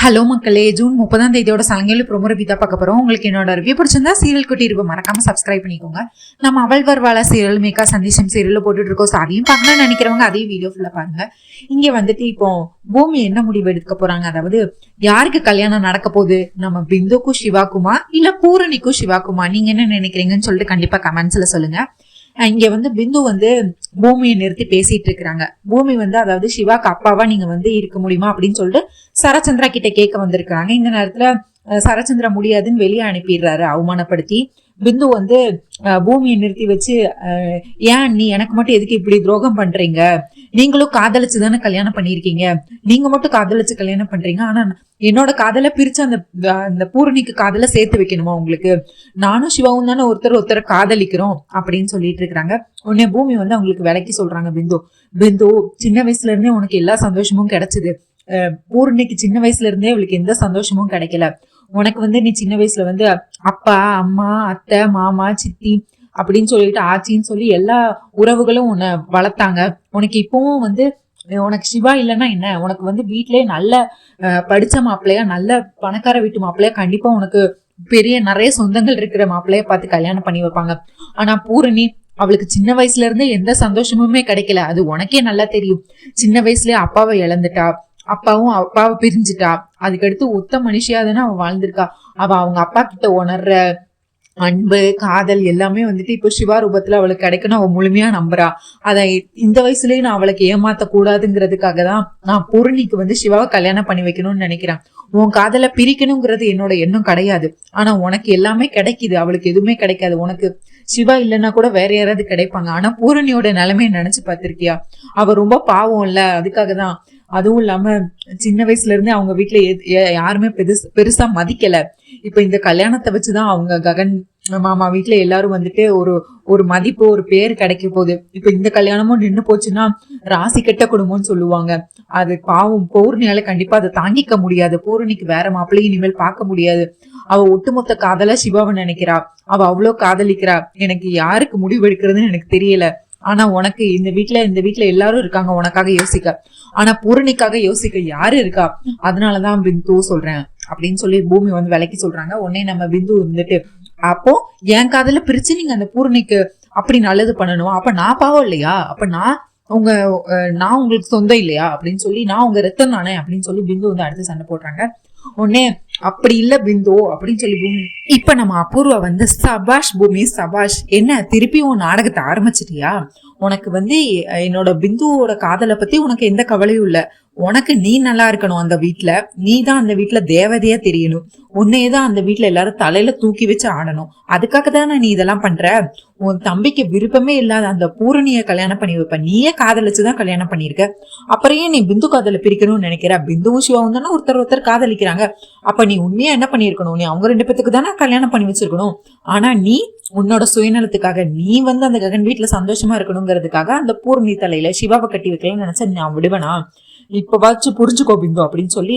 Hello மக்களே, June 30 சலங்கையில் promo review தான் பார்க்க போறோம். உங்களுக்கு என்னோட ரிவ்யூ பிடிச்சிருந்தா சீரியல் குட்டி இருப்போம் மறக்காம சப்ஸ்கிரைப் பண்ணிக்கோங்க. நம்ம அவள் வருவாளா சீரியல் மேக்கா சந்தேஷம் சீரியல் போட்டுட்டு இருக்கோம். ஸோ அதையும் பார்க்கணும்னு நினைக்கிறவங்க அதே வீடியோ ஃபுல்லா பாருங்க. இங்க வந்துட்டு இப்போ பூமி என்ன முடிவு எடுக்க போறாங்க, அதாவது யாருக்கு கல்யாணம் நடக்க போகுது, நம்ம பிந்துக்கும் சிவாக்குமா இல்ல பூரணிக்கும் சிவாக்குமா, நீங்க என்ன நினைக்கிறீங்கன்னு சொல்லிட்டு கண்டிப்பா கமெண்ட்ஸ்ல சொல்லுங்க. இங்க பிந்து பூமியை நிறுத்தி பேசிட்டு இருக்கிறாங்க. பூமி அதாவது சிவாக்கு அப்பாவா நீங்க இருக்க முடியுமா அப்படின்னு சொல்லிட்டு சரச்சந்திரா கிட்ட கேட்க வந்திருக்காங்க. இந்த நேரத்துல சரச்சந்திரா முடியாதுன்னு வெளியே அனுப்பிடுறாரு அவமானப்படுத்தி. பிந்து பூமியை நிறுத்தி வச்சு, ஏன் நீ எனக்கு மட்டும் எதுக்கு இப்படி துரோகம் பண்றீங்க, நீங்களும் காதலிச்சு தானே கல்யாணம் பண்ணிருக்கீங்க, நீங்க மட்டும் காதலிச்சு கல்யாணம் பண்றீங்க, ஆனா என்னோட காதலை பிரிச்சு அந்த பூரணிக்கு காதலை சேர்த்து வைக்கணுமா உங்களுக்கு, நானும் சிவாவும் தானே ஒருத்தரை காதலிக்கிறோம் அப்படின்னு சொல்லிட்டு இருக்கிறாங்க. உடனே பூமி அவங்களுக்கு விலைக்கு சொல்றாங்க. பிந்து சின்ன வயசுல இருந்தே உனக்கு எல்லா சந்தோஷமும் கிடைச்சது, பூரணிக்கு சின்ன வயசுல இருந்தே அவளுக்கு எந்த சந்தோஷமும் கிடைக்கல. உனக்கு நீ சின்ன வயசுல அப்பா அம்மா அத்தை மாமா சித்தி அப்படின்னு சொல்லிட்டு ஆச்சின்னு சொல்லி எல்லா உறவுகளும் உன்னை வளர்த்தாங்க. உனக்கு இப்பவும் உனக்கு சிவா இல்லைன்னா என்ன, உனக்கு வீட்லயே நல்ல படிச்ச மாப்பிள்ளையா நல்ல பணக்கார வீட்டு மாப்பிள்ளையா கண்டிப்பா உனக்கு பெரிய நிறைய சொந்தங்கள் இருக்கிற மாப்பிள்ளைய பார்த்து கல்யாணம் பண்ணி வைப்பாங்க. ஆனா பூரணி அவளுக்கு சின்ன வயசுல இருந்தே எந்த சந்தோஷமுமே கிடைக்கல, அது உனக்கே நல்லா தெரியும். சின்ன வயசுலயே அப்பாவை இழந்துட்டா, அப்பாவை பிரிஞ்சுட்டா, அதுக்கடுத்து ஒத்த மனுஷியாதானே அவ வாழ்ந்திருக்கா. அவங்க அப்பா கிட்ட உணர்ற அன்பு காதல் எல்லாமே இப்போ சிவா ரூபத்துல அவளுக்கு கிடைக்கணும் அவ முழுமையா நம்புறா. அதை இந்த வயசுலயே நான் அவளுக்கு ஏமாத்த கூடாதுங்கிறதுக்காக தான் நான் பூரணிக்கு சிவாவை கல்யாணம் பண்ணி வைக்கணும்னு நினைக்கிறேன். உன் காதலை பிரிக்கணுங்கிறது என்னோட எண்ணம் கிடையாது. ஆனா உனக்கு எல்லாமே கிடைக்குது, அவளுக்கு எதுவுமே கிடைக்காது. உனக்கு சிவா இல்லைன்னா கூட வேற யாராவது கிடைப்பாங்க. ஆனா பூரணியோட நிலைமையை நினைச்சு பார்த்திருக்கியா, அவ ரொம்ப பாவம் இல்ல, அதுக்காக தான். அதுவும் இல்லாம சின்ன வயசுல இருந்தே அவங்க வீட்டுல யாருமே பெருசா மதிக்கல. இப்ப இந்த கல்யாணத்தை வச்சுதான் அவங்க ககன் மாமா வீட்டுல எல்லாரும் ஒரு மதிப்பு ஒரு பேர் கிடைக்க போகுது. இப்ப இந்த கல்யாணமும் நின்று போச்சுன்னா ராசி கெட்ட குடும்பம்னு சொல்லுவாங்க. அது பாவம் பூரணியால கண்டிப்பா அதை தாங்கிக்க முடியாது. பூரணிக்கு வேற மாப்பிள்ளையும் இனிமேல் பார்க்க முடியாது. அவ ஒட்டுமொத்த காதலா சிவாவை நினைக்கிறா, அவ அவ்வளவு காதலிக்கிறா. எனக்கு யாருக்கு முடிவு எடுக்கிறதுன்னு எனக்கு தெரியல. ஆனா உனக்கு இந்த வீட்டுல எல்லாரும் இருக்காங்க உனக்காக யோசிக்க, ஆனா பூரணிக்காக யோசிக்க யாரு இருக்கா, அதனாலதான் பிந்து சொல்றேன் அப்படின்னு சொல்லி பூமி விலைக்கு சொல்றாங்க. உடனே நம்ம பிந்து அப்போ என் காதல பிரிச்சு நீங்க அந்த பூரணிக்கு அப்படி நல்லது பண்ணணும், அப்ப நான் பாவம் இல்லையா, அப்ப நான் உங்களுக்கு சொந்தம் இல்லையா அப்படின்னு சொல்லி, நான் உங்க ரத்தம் தானே அப்படின்னு சொல்லி பிந்து அடுத்து சண்டை போடுறாங்க. உடனே அப்படி இல்ல பிந்து அப்படின்னு சொல்லி பூமி இப்ப நம்ம அபூர்வா சபாஷ் பூமி சபாஷ், என்ன திருப்பி உன் நாடகத்தை ஆரம்பிச்சிட்டியா, உனக்கு என்னோட பிந்துவோட காதலை பத்தி உனக்கு எந்த கவலையும் இல்ல, உனக்கு நீ நல்லா இருக்கணும், அந்த வீட்டுல நீ தான் அந்த வீட்டுல தேவதையா தெரியணும், உன்னையதான் அந்த வீட்டுல எல்லாரும் தலையில தூக்கி வச்சு ஆடணும், அதுக்காக தானே நீ இதெல்லாம் பண்ற. உன் தம்பிக்கு விருப்பமே இல்லாத அந்த பூரணிய கல்யாணம் பண்ணி வைப்ப, நீயே காதலிச்சுதான் கல்யாணம் பண்ணிருக்க, அப்புறம் நீ பிந்து காதலை பிரிக்கணும்னு நினைக்கிற. பிந்துவும் சிவாவும் தானே ஒருத்தர் காதலிக்கிறாங்க, அப்ப நீ உண்மையா என்ன பண்ணிருக்கணும், நீ அவங்க 2 பேத்துக்கு தானே கல்யாணம் பண்ணி வச்சிருக்கணும். ஆனா நீ உன்னோட சுயநலத்துக்காக நீ அந்த ககன் வீட்டுல சந்தோஷமா இருக்கணுங்கிறதுக்காக அந்த பூரணி தலையில சிவாவை கட்டி வைக்கலாம்னு நினைச்சா நான் விடுவேனா, இப்ப வச்சு புரிஞ்சுக்கோ பிந்து அப்படின்னு சொல்லி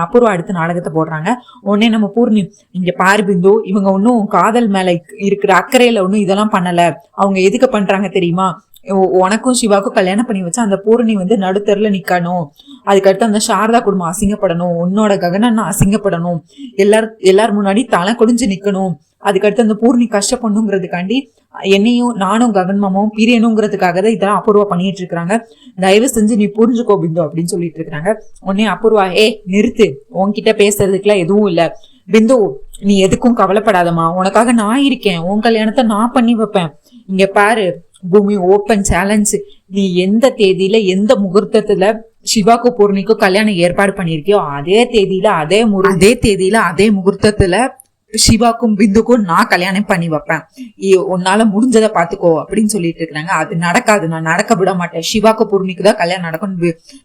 அபூர்வா அடுத்து நாடகத்தை போடுறாங்க. உடனே நம்ம பூர்ணி, இங்க பாரு பிந்து, இவங்க ஒன்னும் காதல் மேல இருக்கிற அக்கறையில ஒன்னும் இதெல்லாம் பண்ணல, அவங்க எதுக்கு பண்றாங்க தெரியுமா, உனக்கும் சிவாக்கும் கல்யாணம் பண்ணி வச்சா அந்த பூரணி நடுத்தருல நிக்கணும், அதுக்கடுத்து அந்த சாரதா குடும்பம் அசிங்கப்படணும், உன்னோட ககனன்னா அசிங்கப்படணும், எல்லாரும் முன்னாடி தலை கொடிஞ்சு நிக்கணும், அதுக்கடுத்து அந்த பூர்ணி கஷ்டப்படணுங்கிறதுக்காண்டி என்னையும் நானும் ககன் மாமாவும் பிரியணுங்கிறதுக்காக தான் இதெல்லாம் அபூர்வா பண்ணிட்டு இருக்காங்க, தயவு செஞ்சு நீ புரிஞ்சுக்கோ பிந்து அப்படின்னு சொல்லிட்டு இருக்காங்க. உடனே அபூர்வா, நிறுத்து, உன்கிட்ட பேசுறதுக்குலாம் எதுவும் இல்ல பிந்து, நீ எதுக்கும் கவலைப்படாதமா, உனக்காக நான் இருக்கேன், உன் கல்யாணத்தை நான் பண்ணி வைப்பேன். இங்க பாரு பூமி, ஓப்பன் சேலஞ்ச், நீ எந்த தேதியில எந்த முகூர்த்தத்துல சிவாக்கு பூர்ணிக்கு கல்யாணம் ஏற்பாடு பண்ணிருக்கியோ அதே தேதியில அதே முகூர்த்தத்துல சிவாக்கும் பிந்துக்கும் நான் கல்யாணம் பண்ணி வைப்பேன், உன்னால முடிஞ்சதை பாத்துக்கோ அப்படின்னு சொல்லிட்டு இருக்காங்க. அது நடக்காது, நான் நடக்க விட மாட்டேன், சிவாக்கு பூர்ணிக்கு தான் கல்யாணம் நடக்கும்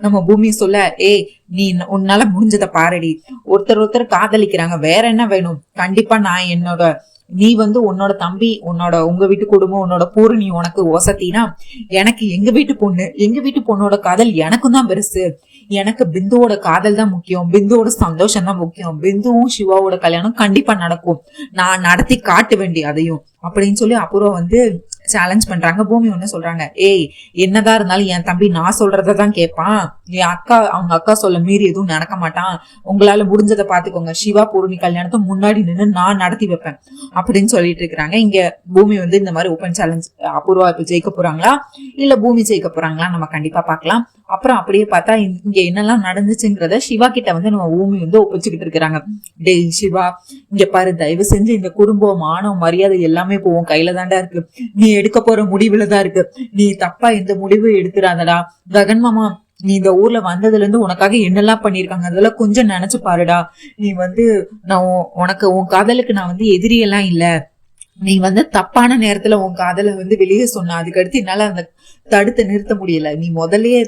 நம்ம பூமி சொல்ல, நீ உன்னால முடிஞ்சதை பாரடி, ஒருத்தர் காதலிக்கிறாங்க, வேற என்ன வேணும், கண்டிப்பா நான் நீ உன்னோட தம்பி உங்க வீட்டு குடும்பம் உன்னோட பூரணி உனக்கு வசத்தினா, எனக்கு எங்க வீட்டு பொண்ணோட காதல் எனக்கும் தான் பெருசு, எனக்கு பிந்துவோட காதல் தான் முக்கியம், பிந்துவோட சந்தோஷம் தான் முக்கியம், பிந்துவும் சிவாவோட கல்யாணம் கண்டிப்பா நடக்கும், நான் நடத்தி காட்ட வேண்டிய அதையும் அப்படின்னு சொல்லி அபூர்வா வந்து சேலஞ்ச் பண்றாங்க. பூமி ஒண்ணு சொல்றாங்க, ஏய் என்னதான் இருந்தாலும் என் தம்பி நான் சொல்றதான் கேட்பான், என் அக்கா அவங்க அக்கா சொல்ல மீறி எதுவும் நடக்க மாட்டான், உங்களால முடிஞ்சதை பாத்துக்கோங்க, சிவா பூர்ணி கல்யாணத்தை முன்னாடி நின்று நான் நடத்தி வைப்பேன் அப்படின்னு சொல்லிட்டு இருக்கிறாங்க. இங்க பூமி வந்து இந்த மாதிரி ஓப்பன் சேலஞ்ச், அபூர்வா இப்ப ஜெயிக்க போறாங்களா இல்ல பூமி ஜெயிக்க போறாங்களா நம்ம கண்டிப்பா பாக்கலாம். அப்புறம் அப்படியே பார்த்தா இங்க என்னெல்லாம் நடந்துச்சுங்கிறத சிவா கிட்ட வந்து நம்ம பூமி வந்து ஒப்பிச்சுக்கிட்டு இருக்கிறாங்க. டேய் சிவா, இங்க பாரு, தயவு செஞ்சு இந்த குடும்பம் மானம் மரியாதை எல்லாமே போவோம் கையில தாண்டா இருக்கு, நீ எடுக்க போற முடிவுலதான் இருக்கு, நீ தப்பா எந்த முடிவு எடுத்துறாதடா. ககன் மாமா, நீ இந்த ஊர்ல வந்ததுல இருந்து உனக்காக என்னெல்லாம் பண்ணிருக்காங்க அதெல்லாம் கொஞ்சம் நினைச்சு பாருடா. நீ வந்து நான் உனக்கு உன் காதலுக்கு நான் வந்து எதிரியெல்லாம் இல்ல, நீ வந்து தப்பான நேரத்துல உன் காதலை வந்து வெளியே சொன்ன, அதுக்கடுத்து என்னால அந்த தடுத்து நிறுத்த முடியல. நீ முதல்லயே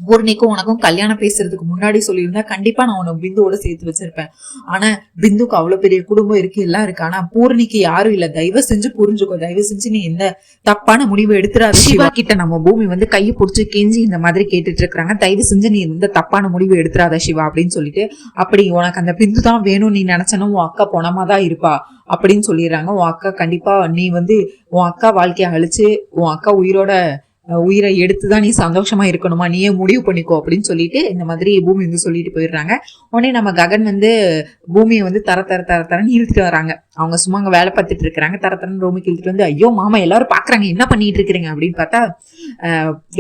பூர்ணிக்கும் உனக்கும் கல்யாணம் பேசுறதுக்கு முன்னாடி சொல்லியிருந்தா கண்டிப்பா நான் உனக்கு பிந்துவோட சேர்த்து வச்சிருப்பேன். ஆனா பிந்துக்கு அவ்வளவு பெரிய குடும்பம் இருக்கு, எல்லாம் இருக்கு, ஆனா பூர்ணிக்கு யாரும் இல்ல. தயவு செஞ்சு புரிஞ்சுக்கோ, தயவு செஞ்சு நீ எந்த தப்பான முடிவு எடுத்துறாது. சிவா கிட்ட நம்ம பூமி வந்து கையை பிடிச்சி கெஞ்சி இந்த மாதிரி கேட்டுட்டு இருக்காங்க, தயவு செஞ்சு நீ எந்த தப்பான முடிவு எடுத்துறாத சிவா அப்படின்னு சொல்லிட்டு, அப்படி உனக்கு அந்த பிந்து தான் வேணும் நீ நினைச்சனும் உன் அக்கா பொணமாதான் இருப்பா அப்படின்னு சொல்லிடுறாங்க. உன் அக்கா கண்டிப்பா நீ வந்து உன் அக்கா வாழ்க்கைய அழிச்சு உன் அக்கா உயிரை எடுத்துதான் நீ சந்தோஷமா இருக்கணுமா, நீயே முடிவு பண்ணிக்கோ அப்படின்னு சொல்லிட்டு இந்த மாதிரி பூமி வந்து சொல்லிட்டு போயிடுறாங்க. உடனே நம்ம ககன் வந்து பூமியை வந்து தரன்னு இழுத்துட்டு வராங்க. அவங்க சும்மா அங்க வேலை பார்த்துட்டு இருக்கிறாங்க. தரன்னு ரூமுக்கு இழுத்துட்டு வந்து, ஐயோ மாமா எல்லாரும் பாக்குறாங்க, என்ன பண்ணிட்டு இருக்கிறீங்க அப்படின்னு பார்த்தா,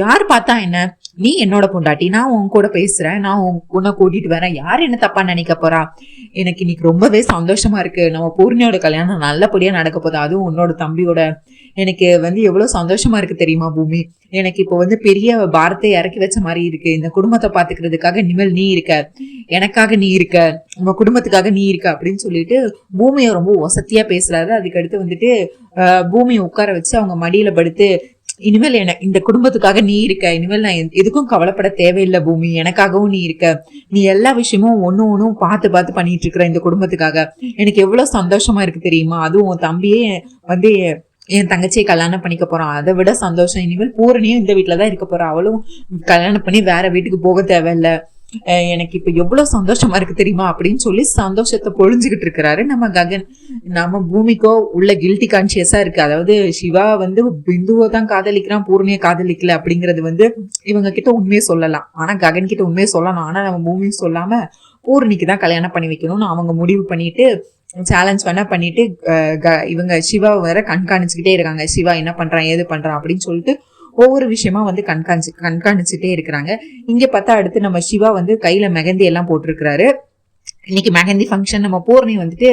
யாரு பார்த்தா என்ன, நீ என்னோட பொண்டாட்டி, நான் உன் கூட பேசுறேன், நான் உன்னை கூட்டிட்டு வரேன், யாரு என்ன தப்பா நினைக்க போறா, எனக்கு இன்னைக்கு ரொம்பவே சந்தோஷமா இருக்கு, நம்ம பூர்ணியோட கல்யாணம் நல்லபடியா நடக்க போகுது, அதுவும் உன்னோட தம்பியோட, எனக்கு வந்து எவ்வளவு சந்தோஷமா இருக்கு தெரியுமா பூமி, எனக்கு இப்போ வந்து பெரிய பாரத்தை இறக்கி வச்ச மாதிரி இருக்கு, இந்த குடும்பத்தை பாத்துக்கிறதுக்காக இனிமேல் நீ இருக்க, எனக்காக நீ இருக்க, நம்ம குடும்பத்துக்காக நீ இருக்க அப்படின்னு சொல்லிட்டு பூமியை ரொம்ப வசதியா பேசுறாரு. அதுக்கடுத்து வந்துட்டு பூமியை உட்கார வச்சு அவங்க மடியில படுத்து, இனிமேல் இந்த குடும்பத்துக்காக நீ இருக்க, இனிமேல் நான் எதுக்கும் கவலைப்பட தேவையில்லை பூமி, எனக்காகவும் நீ இருக்க, நீ எல்லா விஷயமும் ஒன்னும் பார்த்து பண்ணிட்டு இருக்கிற இந்த குடும்பத்துக்காக, எனக்கு எவ்வளவு சந்தோஷமா இருக்கு தெரியுமா, அதுவும் உன் தம்பியே வந்து என் தங்கச்சியை கல்யாணம் பண்ணிக்க போறான், அதை விட சந்தோஷம், இனிமேல் பூரணியும் இந்த வீட்டுலதான் இருக்க போறான், அவளும் கல்யாணம் பண்ணி வேற வீட்டுக்கு போக தேவையில்ல, எனக்கு இப்ப எவ்வளவு சந்தோஷமா இருக்கு தெரியுமா அப்படின்னு சொல்லி சந்தோஷத்தை பொழிஞ்சுக்கிட்டு இருக்கிறாரு நம்ம ககன். நம்ம பூமிக்கோ உள்ள கில்ட்டி கான்சியஸா இருக்கு, அதாவது சிவா வந்து பிந்துவை தான் காதலிக்கிறான், பூர்ணியை காதலிக்கல அப்படிங்கறது வந்து இவங்க கிட்ட உண்மையை சொல்லலாம், ஆனா ககன் கிட்ட உண்மையை சொல்லலாம், ஆனா நம்ம பூமியும் சொல்லாம பூர்ணிக்கு தான் கல்யாணம் பண்ணி வைக்கணும்னு அவங்க முடிவு பண்ணிட்டு சேலஞ்ச் வேணா பண்ணிட்டு இவங்க சிவாவை வேற கண்காணிச்சுக்கிட்டே இருக்காங்க. சிவா என்ன பண்றான் ஏது பண்றான் அப்படின்னு சொல்லிட்டு ஒவ்வொரு விஷயமா வந்து கண்காணிச்சுட்டே இருக்கிறாங்க. இங்க பார்த்தா அடுத்து நம்ம சிவா வந்து கையில மெகந்தி எல்லாம் போட்டிருக்கிறாரு. இன்னைக்கு மெஹந்தி ஃபங்க்ஷன். நம்ம பூர்ணி வந்துட்டு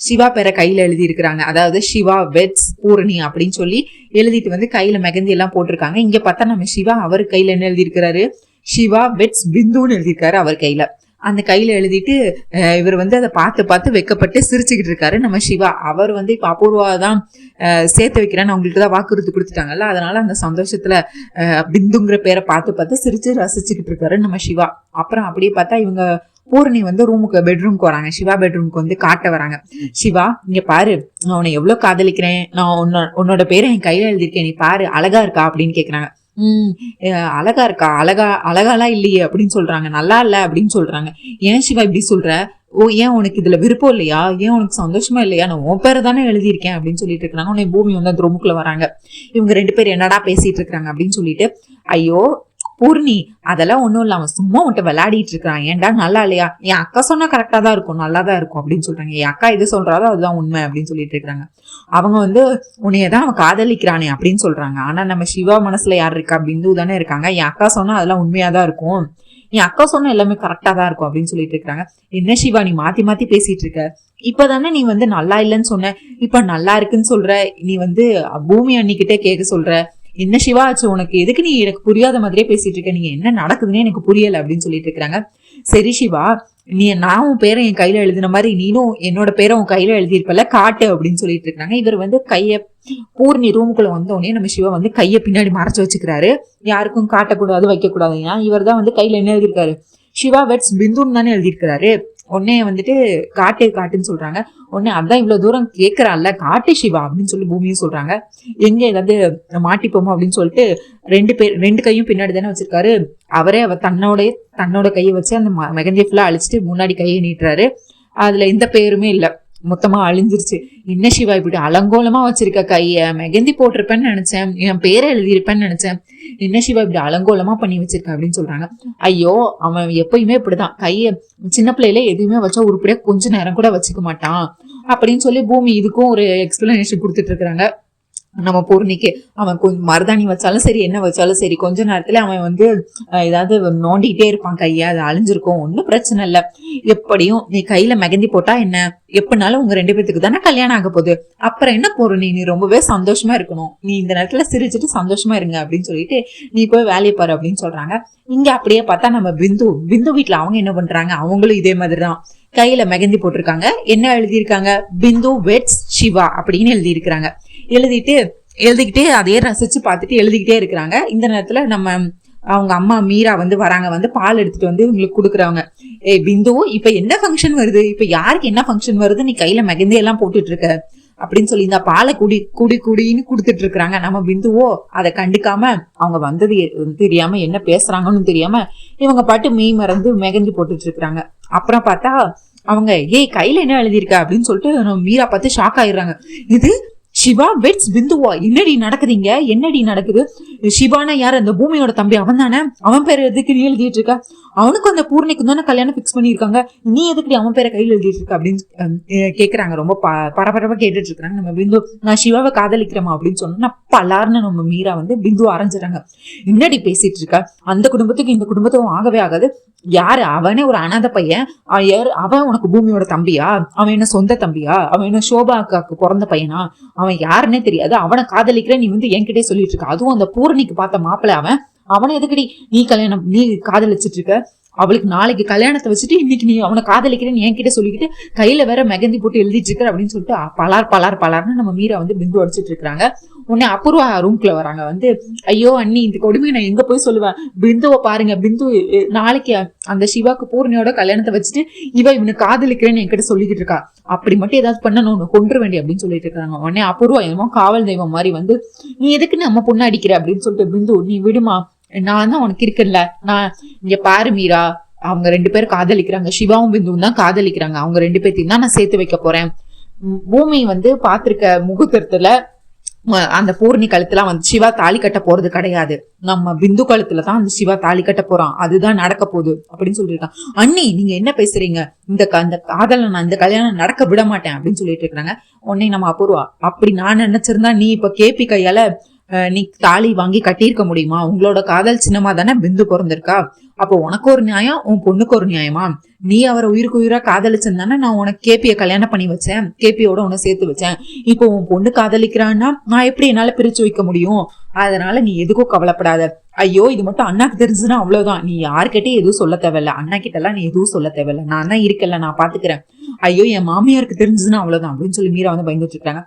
சிவா பேரை கையில எழுதி இருக்கிறாங்க, அதாவது சிவா வெட்ஸ் பூர்ணி அப்படின்னு சொல்லி எழுதிட்டு வந்து கையில மெகந்தி எல்லாம் போட்டிருக்காங்க. இங்க பார்த்தா நம்ம சிவா அவர் கையில என்ன எழுதியிருக்கிறாரு, சிவா வெட்ஸ் பிந்துன்னு எழுதியிருக்காரு அவர் கையில. அந்த கையில எழுதிட்டு இவர் வந்து அதை பார்த்து வெக்கப்பட்டு சிரிச்சுக்கிட்டு இருக்காரு நம்ம சிவா. அவர் வந்து இப்ப அபூர்வா தான் சேர்த்து வைக்கிறேன்னு அவங்களுக்கு தான் வாக்குறுதி கொடுத்துட்டாங்கல்ல, அதனால அந்த சந்தோஷத்துல பிந்துங்கிற பேரை பார்த்து சிரிச்சு ரசிச்சுக்கிட்டு இருக்காரு நம்ம சிவா. அப்புறம் அப்படியே பார்த்தா இவங்க பூர்ணி வந்து பெட்ரூம்க்கு வராங்க, சிவா பெட்ரூம்க்கு வந்து காட்ட வராங்க. சிவா இங்க பாரு, நான் உன்னை எவ்வளவு காதலிக்கிறேன், நான் உன்னோட பேரை என் கையில எழுதியிருக்கேன், நீ பாரு அழகா இருக்கா அப்படின்னு கேக்குறாங்க. அழகா இருக்கா, அழகாலாம் இல்லையே அப்படின்னு சொல்றாங்க, நல்லா இல்ல அப்படின்னு சொல்றாங்க. ஏன் சிவா இப்படி சொல்ற, ஓ ஏன் உனக்கு இதுல விருப்பம் இல்லையா, ஏன் உனக்கு சந்தோஷமா இல்லையா, நான் உன் பேரை தானே எழுதியிருக்கேன் அப்படின்னு சொல்லிட்டு இருக்காங்க. உன்னை பூமி வந்து அந்த ரூமுக்குள்ள வராங்க. இவங்க 2 பேர் என்னடா பேசிட்டு இருக்காங்க அப்படின்னு சொல்லிட்டு, ஐயோ பூர்ணி அதெல்லாம் ஒண்ணும் இல்லாம சும்மா உன்ட்ட விளையாடிட்டு இருக்கான், ஏன்டா நல்லா இல்லையா, என் அக்கா சொன்னா கரெக்டா தான் இருக்கும், நல்லாதான் இருக்கும் அப்படின்னு சொல்றாங்க. என் அக்கா எது சொல்றாரோ அதுதான் உண்மை அப்படின்னு சொல்லிட்டு இருக்காங்க. அவங்க வந்து உன்னையதான் அவன் காதலிக்கிறானே அப்படின்னு சொல்றாங்க. ஆனா நம்ம சிவா மனசுல யார் இருக்கா, பிந்து தானே இருக்காங்க. என் அக்கா சொன்னா அதெல்லாம் உண்மையாதான் இருக்கும், என் அக்கா சொன்னா எல்லாமே கரெக்டா தான் இருக்கும் அப்படின்னு சொல்லிட்டு இருக்காங்க. என்ன சிவா நீ மாத்தி பேசிட்டு இருக்க, இப்பதானே நீ வந்து நல்லா இல்லைன்னு சொன்ன, இப்ப நல்லா இருக்குன்னு சொல்ற, நீ வந்து பூமி அன்னிக்கிட்டே கேட்க சொல்ற, என்ன சிவா ஆச்சு உனக்கு, எதுக்கு நீ எனக்கு புரியாத மாதிரியே பேசிட்டு இருக்க, நீங்க என்ன நடக்குதுன்னு எனக்கு புரியல அப்படின்னு சொல்லிட்டு இருக்காங்க. சரி சிவா, நான் உன் பேரை என் கையில எழுதின மாதிரி நீனும் என்னோட பேரை உன் கையில எழுதியிருப்பல, காட்டு அப்படின்னு சொல்லிட்டு இருக்காங்க. இவர் வந்து கைய பூர்ணி ரூமுக்குள்ள வந்த உடனே நம்ம சிவா வந்து கைய பின்னாடி மறைச்சு வச்சுக்கிறாரு, யாருக்கும் காட்டக்கூடாது வைக்க கூடாது. ஏன்னா இவர் தான் வந்து கையில என்ன எழுதியிருக்காரு, சிவா வெட்ஸ் பிந்துன்னு தானே எழுதியிருக்கிறாரு. உடனே வந்துட்டு காட்டுன்னு சொல்றாங்க. உடனே அதான் இவ்வளவு தூரம் கேட்கறான்ல, காட்டு சிவா அப்படின்னு சொல்லி பூமியும் சொல்றாங்க. எங்க ஏதாவது மாட்டிப்போமோ அப்படின்னு சொல்லிட்டு 2 கையும் பின்னாடி தானே வச்சிருக்காரு. அவரே தன்னோட கையை வச்சு அந்த மெகந்தியை ஃபுல்லா அழிச்சிட்டு முன்னாடி கையை நீட்டுறாரு. அதுல எந்த பேருமே இல்ல, மொத்தமா அழிஞ்சிருச்சு. என்ன சிவா இப்படி அலங்கோலமா வச்சிருக்க கைய, மெகந்தி போட்டிருப்பேன்னு நினைச்சேன், என் பேரை எழுதியிருப்பேன்னு நினைச்சேன், என்ன சிவா இப்படி அலங்கோலமா பண்ணி வச்சிருக்க அப்படின்னு சொல்றாங்க. ஐயோ அவன் எப்பயுமே இப்படிதான், கைய சின்ன பிள்ளையில எதுவுமே வச்சா உருப்படியா கொஞ்ச நேரம் கூட வச்சுக்க மாட்டான் அப்படின்னு சொல்லி பூமி இதுக்கும் ஒரு எக்ஸ்பிளனேஷன் கொடுத்துட்டு இருக்காங்க. நம்ம பூர்ணிக்கு அவன் கொஞ்சம் மருதாணி வச்சாலும் சரி என்ன வச்சாலும் சரி கொஞ்ச நேரத்துல அவன் வந்து ஏதாவது நோண்டிக்கிட்டே இருப்பான் கையை, அது அழிஞ்சிருக்கும், ஒன்னும் பிரச்சனை இல்லை, எப்படியும் நீ கையில மெகந்தி போட்டா என்ன, எப்படினாலும் உங்க 2 பேத்துக்கு தானே கல்யாணம் ஆக போகுது, அப்புறம் என்ன பூர்ணி நீ ரொம்பவே சந்தோஷமா இருக்கணும், நீ இந்த நேரத்துல சிரிச்சுட்டு சந்தோஷமா இருங்க அப்படின்னு சொல்லிட்டு நீ போய் வேலையை பாரு அப்படின்னு சொல்றாங்க. இங்க அப்படியே பார்த்தா நம்ம பிந்து வீட்டுல அவங்க என்ன பண்றாங்க, அவங்களும் இதே மாதிரிதான் கையில மெகந்தி போட்டிருக்காங்க. என்ன எழுதியிருக்காங்க, பிந்து வெட்ஸ் சிவா அப்படின்னு எழுதியிருக்கிறாங்க. எழுதிக்கிட்டே அதே ரசிச்சு பார்த்துட்டு எழுதிக்கிட்டே இருக்கிறாங்க. இந்த நேரத்துல நம்ம அவங்க அம்மா மீரா வந்து வராங்க, வந்து பால் எடுத்துட்டு வந்து இவங்களுக்கு கொடுக்குறாங்க. பிந்து இப்ப என்ன ஃபங்க்ஷன் வருது, இப்ப யாருக்கு என்ன ஃபங்க்ஷன் வருது, நீ கையில மெகந்தி எல்லாம் போட்டுட்டு இருக்க அப்படின்னு சொல்லி இந்த பாலை குடின்னு குடுத்துட்டு இருக்கிறாங்க. நம்ம பிந்துவோ அதை கண்டுக்காம அவங்க வந்தது தெரியாம என்ன பேசுறாங்கன்னு தெரியாம இவங்க பாட்டு மெய் மறந்து மெகந்தி போட்டுட்டு இருக்கிறாங்க. அப்புறம் பார்த்தா அவங்க கையில என்ன எழுதியிருக்க அப்படின்னு சொல்லிட்டு நம்ம மீரா பார்த்து ஷாக் ஆயிடுறாங்க. இது சிவா வெட்ஸ் பிந்துவா, என்னடி நடக்குது, சிவானா யார், அந்த பூமியோட தம்பி அவன் தானே, அவன் பேர் எதுக்கு நீ எழுதிட்டு இருக்க, அவனுக்கும் அந்த பூர்ணிக்கும் தானே கல்யாணம் பிக்ஸ் பண்ணிருக்காங்க, நீ எதுக்கு அவன் பேரை கையில் எழுதிட்டு இருக்க அப்படின்னு கேக்குறாங்க. ரொம்ப பரபரப்பா கேட்டுட்டு இருக்காங்க. நம்ம பிந்து நான் சிவாவை காதலிக்கிறேமா அப்படின்னு சொன்னா பலார்னு நம்ம மீரா வந்து பிந்து அரைஞ்சிடறாங்க. என்னடி பேசிட்டு இருக்க, அந்த குடும்பத்துக்கு இந்த குடும்பத்துக்கும் ஆகவே ஆகாது, யாரு அவனே ஒரு அனாதை பையன், அவன் உனக்கு பூமியோட தம்பியா, அவன் என்ன சொந்த தம்பியா, அவன் என்ன சோபா அக்காக்கு பிறந்த பையனா, அவன் யாருன்னே தெரியாது, அவனை காதலிக்கிற நீ வந்து என்கிட்டே சொல்லிட்டு இருக்க, அதுவும் அந்த பூரணிக்கு பார்த்த மாப்பிள்ள அவனை எதுக்கடி நீ காதலிச்சிட்டு இருக்க, அவளுக்கு நாளைக்கு கல்யாணத்தை வச்சுட்டு இன்னைக்கு நீ அவனை காதலிக்கிறேன்னு என்கிட்ட சொல்லிக்கிட்டு கையில வேற மெகந்தி போட்டு எழுதிட்டு இருக்க அப்படின்னு சொல்லிட்டு பலார்னு நம்ம மீரா வந்து பிந்து அடிச்சிட்டு இருக்காங்க. உடனே அபூர்வா ரூம்குள்ள வராங்க. வந்து ஐயோ அண்ணி இந்த கொடுமையை நான் எங்க போய் சொல்லுவேன், பிந்துவை பாருங்க, பிந்து நாளைக்கு அந்த சிவாக்கு பூர்ணியோட கல்யாணத்தை வச்சுட்டு இவனுக்கு காதலிக்கிறேன்னு என்கிட்ட சொல்லிக்கிட்டு இருக்கா, அப்படி மட்டும் ஏதாவது பண்ணணும் கொன்று வேண்டி அப்படின்னு சொல்லிட்டு இருக்காங்க. உடனே அபூர்வா என்னமோ காவல் தெய்வம் மாதிரி வந்து நீ எதுக்கு நம்ம பொண்ணு அடிக்கிற அப்படின்னு சொல்லிட்டு, பிந்து நீ விடுமா, நான் தான் உனக்கு இருக்குல்ல, நான் இங்க பாரு மீரா, அவங்க 2 பேரும் காதலிக்கிறாங்க, சிவாவும் பிந்துவும் தான் காதலிக்கிறாங்க, அவங்க 2 பேர்த்தையும் தான் நான் சேர்த்து வைக்க போறேன். பூமி வந்து பாத்திருக்க முகூர்த்தத்துல அந்த பூர்ணி கழுத்துல வந்து சிவா தாலி கட்ட போறது கிடையாது, நம்ம பிந்து கழுத்துல தான் அந்த சிவா தாலி கட்ட போறான், அதுதான் நடக்க போகுது அப்படின்னு சொல்லிருக்கான். அண்ணி நீங்க என்ன பேசுறீங்க, இந்த காதல நான் இந்த கல்யாணம் நடக்க விட மாட்டேன் அப்படின்னு சொல்லிட்டு இருக்காங்க. உடனே நம்ம அபூர்வா அப்படி நான் நினைச்சிருந்தா நீ இப்ப கேபி கையால நீ தாலி வாங்கி கட்டியிருக்க முடியுமா, உங்களோட காதல் சின்னமா தானே பிந்து பிறந்திருக்கா, அப்போ உனக்கு ஒரு நியாயம் உன் பொண்ணுக்கு ஒரு நியாயமா, நீ அவரை உயிருக்கு உயிரா காதலிச்சிருந்தானே நான் உனக்கு கேபியை கல்யாணம் பண்ணி வச்சேன், கேபியோட உன்னை சேர்த்து வச்சேன், இப்போ உன் பொண்ணு காதலிக்கிறான்னா நான் எப்படி என்னால பிரிச்சு வைக்க முடியும், அதனால நீ எதுக்கும் கவலைப்படாத, ஐயோ இது மட்டும் அண்ணாக்கு தெரிஞ்சுன்னா அவ்வளவுதான், நீ யாருக்கிட்டே எதுவும் சொல்ல தேவையில்ல, அண்ணா கிட்ட எல்லாம் நீ எதுவும் சொல்ல தேவையில்ல, நான் தான் இருக்கல நான் பாத்துக்கிறேன், ஐயோ என் மாமியாருக்கு தெரிஞ்சுன்னா அவ்வளவுதான் அப்படின்னு சொல்லி மீரா வந்து பயந்துட்டு இருக்காங்க.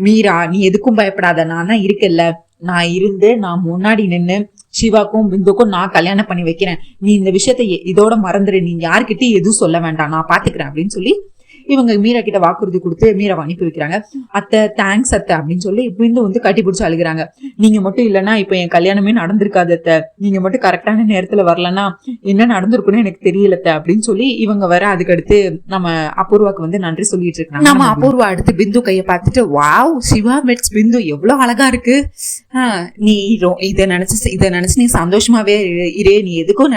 மீரா நீ எதுக்கும் பயப்படாத, நான் தான் இருக்கல, நான் முன்னாடி நின்னு சிவாக்கும் பிந்துக்கும் நான் கல்யாணம் பண்ணி வைக்கிறேன், நீ இந்த விஷயத்த இதோட மறந்துடு, நீ யாருக்கிட்டே எதுவும் சொல்ல வேண்டாம், நான் பாத்துக்கிறேன் அப்படின்னு சொல்லி இவங்க மீரா கிட்ட வாக்குறுதி கொடுத்து மீராவை அனுப்பி வைக்கிறாங்க. அத்தை தேங்க்ஸ் அத்தை அப்படின்னு சொல்லி பிந்து வந்து கட்டி பிடிச்சி அழுகிறாங்க. நீங்க மட்டும் இல்லைன்னா இப்ப என் கல்யாணமே நடந்திருக்காது அத்தை, நீங்க மட்டும் கரெக்டான நேரத்துல வரலன்னா என்ன நடந்திருக்குன்னு எனக்கு தெரியல அத்தை அப்படின்னு சொல்லி இவங்க வர அதுக்கடுத்து நம்ம அபூர்வாக்கு வந்து நன்றி சொல்லிட்டு இருக்காங்க. நம்ம அபூர்வா அடுத்து பிந்து கையை பார்த்துட்டு வாவ் சிவா மெட்ஸ் பிந்து எவ்வளவு அழகா இருக்கு, நீ இதை நினைச்சு நீ சந்தோஷமாவே இரு, நீ எதையும்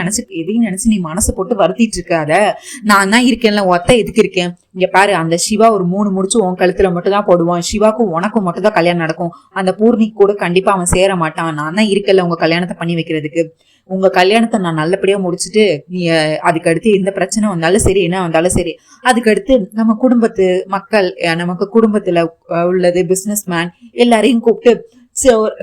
நினைச்சு நீ மனசை போட்டு வருத்திட்டு இருக்காத, நான் தான் இருக்கேன்ல, ஒத்த எதுக்கு இருக்கேன், இங்க பாரு அந்த சிவா ஒரு 3 முடிச்சு உன் கழுத்துல மட்டும் தான் போடுவான், சிவாக்கும் உனக்கும் மட்டும் தான் கல்யாணம் நடக்கும், அந்த பூர்ணிக்கு கூட கண்டிப்பா அவன் சேர மாட்டான், நான் தான் இருக்கல உங்க கல்யாணத்தை பண்ணி வைக்கிறதுக்கு, உங்க கல்யாணத்தை நான் நல்லபடியா முடிச்சுட்டு நீ அதுக்கு அடுத்து எந்த பிரச்சனை வந்தாலும் சரி என்ன வந்தாலும் சரி, அதுக்கடுத்து நம்ம குடும்பத்து மக்கள், நமக்கு குடும்பத்துல உள்ளது பிசினஸ் மேன் எல்லாரையும் கூப்பிட்டு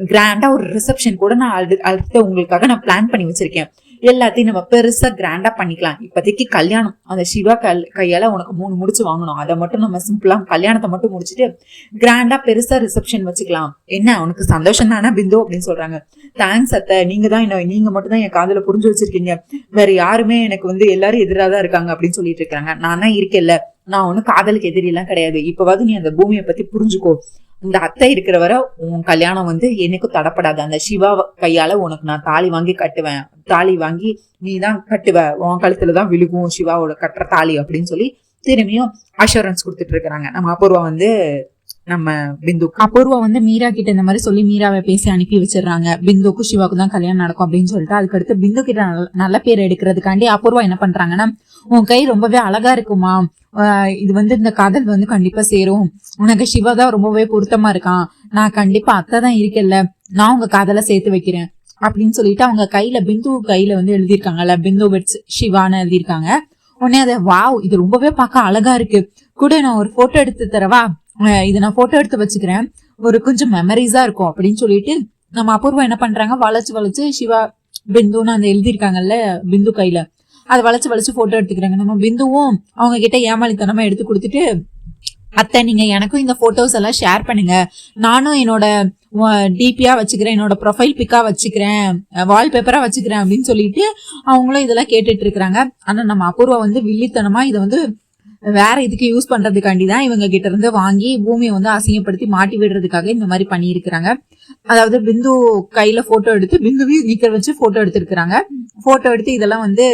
கிராண்டா ஒரு ரிசப்ஷன் கூட நான் அடுத்து உங்களுக்காக நான் பிளான் பண்ணி வச்சிருக்கேன், எல்லாத்தையும் நம்ம பெருசா கிராண்டா பண்ணிக்கலாம், இப்போதைக்கு கல்யாணம் அந்த சிவா கையால உனக்கு 3 முடிச்சு வாங்கணும், அதை மட்டும் நம்ம சிம்பிளா கல்யாணத்தை மட்டும் முடிச்சுட்டு கிராண்டா பெருசா ரிசப்ஷன் வச்சுக்கலாம், என்ன உனக்கு சந்தோஷம் தானே பிந்து அப்படின்னு சொல்றாங்க. தேங்க்ஸ் அத்தை, நீங்க மட்டும் தான் என் காதல புரிஞ்சு வச்சிருக்கீங்க, வேற யாருமே எனக்கு வந்து எல்லாரும் எதிராதான் இருக்காங்க அப்படின்னு சொல்லிட்டு இருக்காங்க, நான் தான் இருக்கேன்ல, நான் ஒன்னும் காதலுக்கு எதிரி எல்லாம் கிடையாது, இப்பவாது நீ அந்த பூமியை பத்தி புரிஞ்சுக்கோ, இந்த அத்தை இருக்கிற வரை உன் கல்யாணம் வந்து எனக்கும் தடப்படாது, அந்த சிவா கையால உனக்கு நான் தாலி வாங்கி கட்டுவேன், தாலி வாங்கி நீ தான் கட்டுவ, உன் கழுத்துலதான் விழுகும் சிவாவோட கட்டுற தாலி அப்படின்னு சொல்லி திரும்பியும் அஷூரன்ஸ் கொடுத்துட்டு இருக்கிறாங்க. நம்ம அபூர்வா வந்து நம்ம பிந்து அபூர்வா வந்து மீரா கிட்ட இந்த மாதிரி சொல்லி மீராவை பேசி அனுப்பி வச்சிடறாங்க. பிந்துக்கும் சிவாவுக்கு தான் கல்யாணம் நடக்கும் அப்படின்னு சொல்லிட்டு. அதுக்கடுத்து பிந்து கிட்ட நல்ல பேர் எடுக்கிறதுக்காண்டி அபூர்வா என்ன பண்றாங்கன்னா, உன் கை ரொம்பவே அழகா இருக்குமா, இது வந்து இந்த காதல் வந்து கண்டிப்பா சேரும், உனக்கு சிவா தான் ரொம்பவே பொருத்தமா இருக்கான், நான் கண்டிப்பா அத்தை தான் இருக்கல, நான் உங்க காதலை சேர்த்து வைக்கிறேன் அப்படின்னு சொல்லிட்டு அவங்க கையில பிந்து கையில வந்து எழுதியிருக்காங்கல்ல, பிந்து விட்ஸ் சிவான்னு எழுதியிருக்காங்க. உடனே அதை வாவ் இது ரொம்பவே பார்க்க அழகா இருக்கு, கூட நான் ஒரு போட்டோ எடுத்து தரவா, இதை நான் போட்டோ எடுத்து வச்சுக்கிறேன், ஒரு கொஞ்சம் மெமரிஸா இருக்கும் அப்படின்னு சொல்லிட்டு நம்ம அபூர்வா என்ன பண்றாங்க, வளைச்சு சிவா பிந்துன்னு அந்த எழுதியிருக்காங்கல்ல பிந்து கையில, அதை வளைச்சு போட்டோ எடுத்துக்கிறாங்க. நம்ம பிந்துவும் அவங்க கிட்ட ஏமாளித்தனமா எடுத்து கொடுத்துட்டு, அத்தை நீங்க எனக்கும் இந்த போட்டோஸ் எல்லாம் ஷேர் பண்ணுங்க, நானும் என்னோட டிபியா வச்சுக்கிறேன், என்னோட ப்ரொஃபைல் பிக்கா வச்சுக்கிறேன், வால்பேப்பரா வச்சுக்கிறேன் அப்படின்னு சொல்லிட்டு அவங்களும் இதெல்லாம் கேட்டுட்டு இருக்கிறாங்க. ஆனா நம்ம அபூர்வா வந்து வில்லித்தனமா இதை வந்து வேற இதுக்கு யூஸ் பண்றதுக்காண்டி தான் இவங்க கிட்ட இருந்து வாங்கி பூமியை வந்து அசிங்கப்படுத்தி மாட்டி விடுறதுக்காக இந்த மாதிரி பண்ணியிருக்கிறாங்க. அதாவது பிந்து கையில போட்டோ எடுத்து பிந்துவையும் நிக்க வச்சு போட்டோ எடுத்திருக்கிறாங்க. போட்டோ எடுத்து இதெல்லாம் வந்து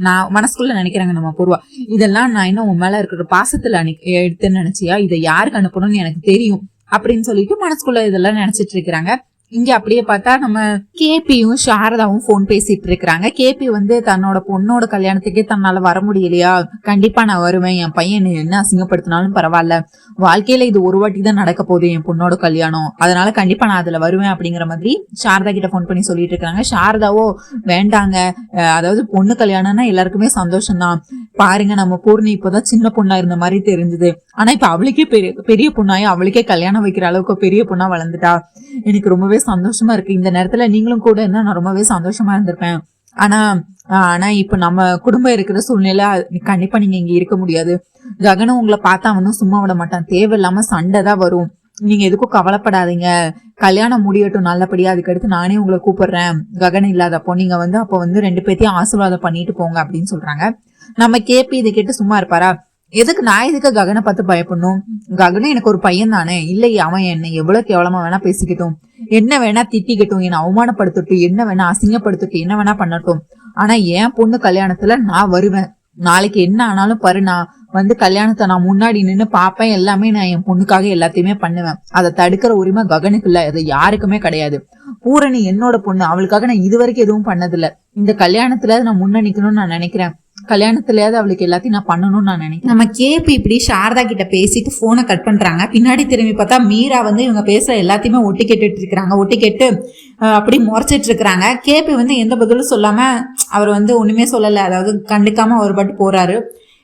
நான் மனசுக்குள்ள நினைக்கிறாங்க நம்ம அபூர்வா, இதெல்லாம் நான் இன்னும் உன் மேல இருக்கிற பாசத்துல எடுத்துன்னு நினைச்சியா, இதை யாருக்கு அனுப்பணும்னு எனக்கு தெரியும் அப்படின்னு சொல்லிட்டு மனசுக்குள்ள இதெல்லாம் நினைச்சிட்டு இருக்கிறாங்க. இங்க அப்படியே பார்த்தா நம்ம கேபியும் சாரதாவும் போன் பேசிட்டு இருக்கிறாங்க. கேபி வந்து தன்னோட பொண்ணோட கல்யாணத்துக்கே தன்னால வர முடியலையா, கண்டிப்பா நான் வருவேன், என் பையன் என்ன அசிங்கப்படுத்தினாலும் பரவாயில்ல, வாழ்க்கையில இது ஒரு வாட்டி தான் நடக்க போகுது என் பொண்ணோட கல்யாணம், அதனால கண்டிப்பா நான் அதுல வருவேன் அப்படிங்கிற மாதிரி சாரதா கிட்ட போன் பண்ணி சொல்லிட்டு இருக்காங்க. சாரதாவோ வேண்டாங்க, அதாவது பொண்ணு கல்யாணம்னா எல்லாருக்குமே சந்தோஷம் தான், பாருங்க நம்ம பூர்ணி இப்பதான் சின்ன பொண்ணா இருந்த மாதிரி தெரிஞ்சது, ஆனா இப்ப அவளுக்கே பெரிய பொண்ணாயி அவளுக்கே கல்யாணம் வைக்கிற அளவுக்கு பெரிய பொண்ணா வளர்ந்துட்டா, எனக்கு ரொம்பவே சந்தோஷமா இருக்கு, இந்த நேரத்துல நீங்களும் கூட இருந்தா நான் ரொம்பவே சந்தோஷமா இருந்திருப்பேன், ஆனா இப்ப நம்ம குடும்பம் இருக்கிற சூழ்நிலை கண்டிப்பா நீங்க இங்க இருக்க முடியாது, ககனும் உங்களை பார்த்தா அவனும் சும்மா விட மாட்டான், தேவையில்லாம சண்டை தான் வரும், நீங்க எதுக்கும் கவலைப்படாதீங்க, கல்யாணம் முடியட்டும் நல்லபடியா, அதுக்கடுத்து நானே உங்களை கூப்பிடுறேன், ககன் இல்லாதப்போ நீங்க வந்து அப்ப வந்து 2 பேத்தையும் ஆசீர்வாதம் பண்ணிட்டு போங்க அப்படின்னு சொல்றாங்க. நம்ம கேபி இதை கேட்டு சும்மா இருப்பாரா, எதுக்கு நான் எதுக்கு ககனை பார்த்து பயப்படணும், ககனும் எனக்கு ஒரு பையன் தானே, இல்லை அவன் என்னை எவ்வளவு கேவலமா வேணா பேசிக்கட்டும், என்ன வேணா திட்டிக்கட்டும், என்னை அவமானப்படுத்தட்டும், என்ன வேணா அசிங்கப்படுத்தட்டும், என்ன வேணா பண்ணட்டும், ஆனா என் பொண்ணு கல்யாணத்துல நான் வருவேன், நாளைக்கு என்ன ஆனாலும் பாரு, நான் வந்து கல்யாணத்தை நான் முன்னாடி நின்று பாப்பேன், எல்லாமே நான் என் பொண்ணுக்காக எல்லாத்தையுமே பண்ணுவேன், அதை தடுக்கிற உரிமை ககனுக்கு இல்ல, அது யாருக்குமே கிடையாது, பூரணி என்னோட பொண்ணு, அவளுக்காக நான் இது வரைக்கும் எதுவும் பண்ணதில்ல, இந்த கல்யாணத்துல நான் முன்ன நிக்கணும்னு நான் நினைக்கிறேன், கல்யாணத்துலயாவது அவளுக்கு எல்லாத்தையும் நான் பண்ணணும்னு நான் நினைக்கிறேன். நம்ம கேபி இப்படி சாரதா கிட்ட பேசிட்டு போனை கட் பண்றாங்க. பின்னாடி திரும்பி பார்த்தா மீரா வந்து இவங்க பேசுற எல்லாத்தையுமே ஒட்டி கேட்டுட்டு இருக்கிறாங்க. ஒட்டி கேட்டு அப்படி முறைச்சிட்டு இருக்கிறாங்க. கேபி வந்து எந்த பதிலும் சொல்லாம அவர் வந்து ஒண்ணுமே சொல்லல, அதாவது கண்டுக்காம ஒரு பாட்டு போறாரு.